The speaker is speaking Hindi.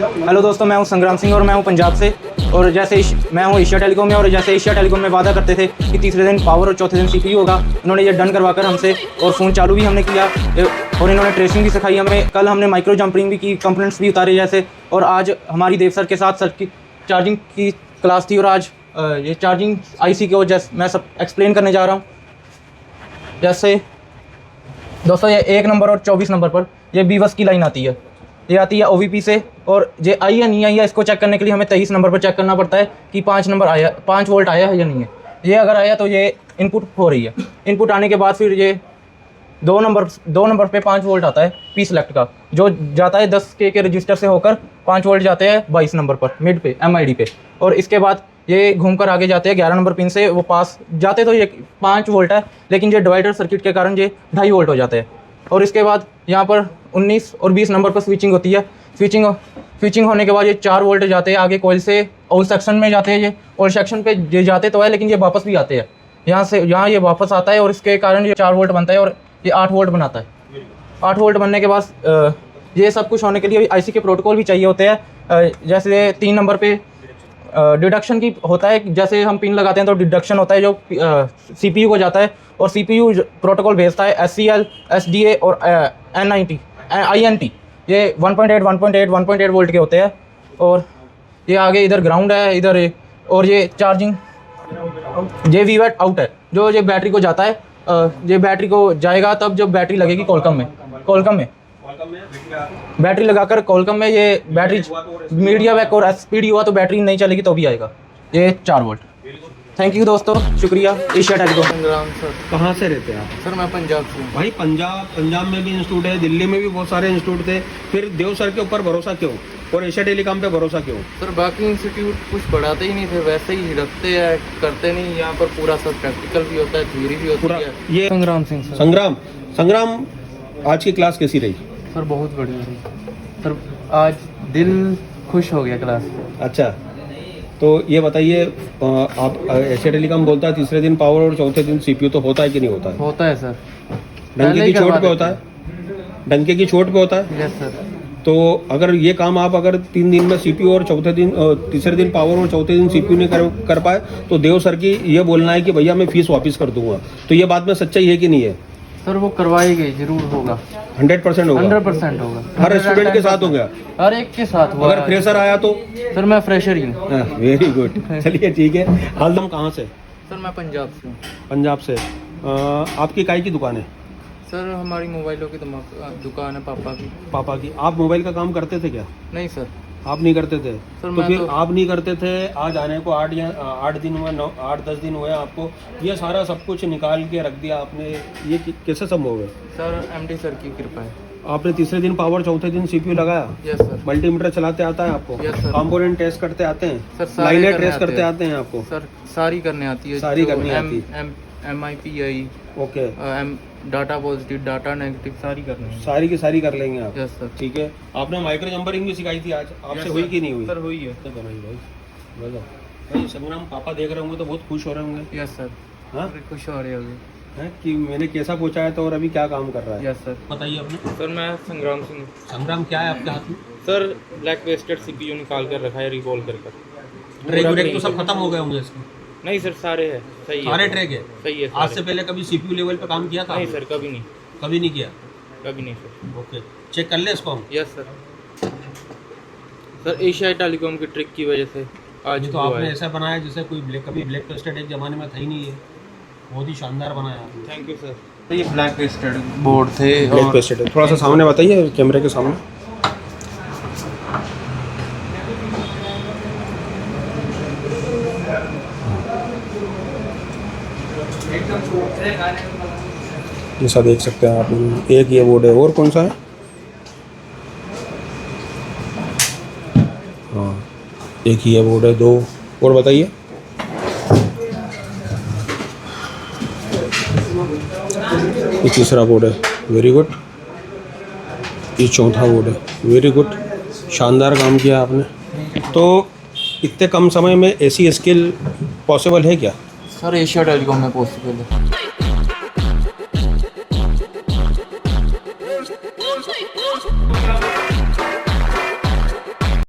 हेलो दोस्तों, मैं हूं संग्राम सिंह और मैं हूं पंजाब से। और जैसे मैं हूं एशिया टेलीकॉम में, और जैसे एशिया टेलीकॉम में वादा करते थे कि तीसरे दिन पावर और चौथे दिन सीपीयू होगा, उन्होंने ये डन करवाकर हमसे और फ़ोन चालू भी हमने किया और इन्होंने ट्रेसिंग भी सिखाई हमें। कल हमने माइक्रो जंपरिंग भी की, कंपोनेंट्स भी उतारे जैसे। और आज हमारी देव सर के साथ सर की चार्जिंग की क्लास थी और आज ये चार्जिंग आईसी को जैसे मैं सब एक्सप्लेन करने जा रहा हूँ। जैसे दोस्तों, ये 1 नंबर और 24 नंबर पर ये बीवस की लाइन आती है। ये आती है ओवीपी से, और ये आई है नहीं आई है इसको चेक करने के लिए हमें 23 नंबर पर चेक करना पड़ता है कि 5 नंबर आया, 5 वोल्ट आया है या नहीं है। ये अगर आया तो ये इनपुट हो रही है। इनपुट आने के बाद फिर ये 2 नंबर पे 5 वोल्ट आता है पी सेलेक्ट का, जो जाता है 10K के रजिस्टर से होकर 5 वोल्ट जाते हैं 22 नंबर पर मिड पे MID पे। और इसके बाद ये घूमकर आगे जाते हैं 11 नंबर पिन से। वो पास जाते तो ये 5 वोल्ट है, लेकिन ये डिवाइडर सर्किट के कारण ये 2.5 वोल्ट हो जाते हैं। और इसके बाद यहाँ पर 19 और 20 नंबर पर स्विचिंग होती है। स्विचिंग होने के बाद ये 4 वोल्ट जाते हैं आगे कॉइल से, ऑल सेक्शन में जाते हैं। ये ऑल सेक्शन पे ये जाते तो है, लेकिन ये वापस भी आते हैं यहाँ ये वापस आता है, और इसके कारण ये 4 वोल्ट बनता है और ये 8 वोल्ट बनाता है। 8 वोल्ट बनने के बाद ये सब कुछ होने के लिए आईसी के प्रोटोकॉल भी चाहिए होते हैं। जैसे 3 नंबर पे डिडक्शन की होता है, जैसे हम पिन लगाते हैं तो डिडक्शन होता है जो सीपीयू को जाता है, और सीपीयू प्रोटोकॉल भेजता है SCL, SDA और N90 INT। ये 1.8 1.8 1.8 वोल्ट के होते हैं। और ये आगे इधर ग्राउंड है इधर, और ये चार्जिंग ये VWAT आउट है जो ये बैटरी को जाता है। ये बैटरी को जाएगा तब जब बैटरी लगेगी कॉलकम में बैटरी लगाकर कॉलकम में ये बैटरी मीडिया बैक और SPD हुआ तो बैटरी नहीं चलेगी तो भी आएगा ये 4 वोल्ट। थैंक यू दोस्तों, शुक्रिया एशिया टेलीकॉम। संग्राम सर। कहाँ से रहते हैं आप? सर मैं पंजाब से हूँ। भाई पंजाब में भी इंस्टीट्यूट है, दिल्ली में भी बहुत सारे इंस्टीट्यूट थे, फिर देव सर के ऊपर भरोसा क्यों और एशिया टेलीकॉम पे भरोसा क्यों? सर बाकी इंस्टीट्यूट कुछ पढ़ाते ही नहीं थे, वैसे ही रखते हैं, करते नहीं। यहाँ पर पूरा सब प्रैक्टिकल भी होता है, थ्योरी भी होती है। ये संग्राम सिंह सर। संग्राम आज की क्लास कैसी रही? सर बहुत बढ़िया रही सर, आज दिल खुश हो गया क्लास। अच्छा, तो ये बताइए, आप एशिया टेलीकॉम बोलता है तीसरे दिन पावर और चौथे दिन सीपीयू, तो होता है कि नहीं होता है? होता है सर। डंके की चोट पे होता है? डंके की चोट पे होता है? Yes sir. तो अगर ये काम आप अगर 3 दिन में सीपीयू और तीसरे दिन पावर और चौथे दिन सीपीयू नहीं कर पाए, तो देव सर की ये बोलना है कि भैया मैं फीस वापस कर दूंगा। तो ये बात में सच्चाई है कि नहीं है? सर वो करवाई गई, जरूर होगा। 100% होगा? 100% होगा। हर स्टूडेंट के साथ हो गया? हर एक के साथ हुआ। अगर फ्रेशर आया तो? सर मैं फ्रेशर ही हूँ। वेरी गुड, चलिए ठीक है। हालदम कहाँ से? सर मैं पंजाब से हूँ। पंजाब से। आपकी काय की दुकान है? सर हमारी मोबाइलों की दुकान है पापा की। पापा की। आप मोबाइल का काम करते थे क्या? नहीं सर। आप नहीं करते थे? सर तो मैं फिर तो आप नहीं करते थे, आज आने को 8 दिन हुए, 8-10 दिन हुए आपको, ये सारा सब कुछ निकाल के रख दिया आपने, ये कैसे संभव है? सर MD सर की कृपा है। आपने तीसरे दिन पावर चौथे दिन सीपीयू लगाया? Yes sir. मल्टीमीटर चलाते आता है आपको? Yes sir. कंपोनेंट टेस्ट करते आते हैं? सर सारे लाइनें करने ट्रेस करते आते हैं आपको? सर सारी करने आती है। सारी करनी आती है। MIPI, okay, data positive, data negative, सारी करनी है। सारी की सारी कर लेंगे आप? Yes sir. ठीक है। आपने माइक्रो जंपरिंग भी सिखाई थी आज, आपसे Yes, हुई sir। कि नहीं हुई? सर हुई है। तो बनाई भाई, भाई संग्राम पापा देख रहे होंगे तो बहुत खुश हो रहे होंगे। Yes sir. हाँ, खुश हो रहे होगे है कि मैंने कैसा पहुंचाया तो और अभी क्या काम कर रहा है। Yes sir. बताइए अपने। सर मैं संग्राम सिंह। संग्राम क्या है आपके हाथ में? सर ब्लैक वेस्टेड CPU निकाल कर रखा है, रिवॉल्व कर ट्रैक तो सब खत्म हो गए होंगे इसके? नहीं सर, सारे है। सही है। सारे ट्रैक है? सही है। आज से पहले कभी सीपीयू लेवल पे काम किया था? नहीं सर, कभी नहीं। कभी नहीं किया? कभी नहीं सर। ओके, चेक कर ले इसको हम। Yes sir. Sir Asia telecom की ट्रिक की वजह से आज तो आपने ऐसा बनाया जैसे कोई कभी ब्लैक वेस्टेड एक ज़माने में था ही नहीं है, बहुत ही शानदार बनाया आपने। Thank you sir. तो ये ब्लैक वेस्टेड बोर्ड थे। ब्लैक वेस्टेड थोड़ा सा सामने बताइए कैमरे के सामने। जैसा देख सकते हैं आप, एक ये बोर्ड है, और कौन सा है? हाँ, एक ही ये बोर्ड है, 2 और बताइए। ये तीसरा बोर्ड है, वेरी गुड। ये चौथा बोर्ड है, वेरी गुड, शानदार काम किया आपने। तो इतने कम समय में ऐसी स्किल पॉसिबल है क्या? सर एशिया टेलीकॉम में पॉसिबल है।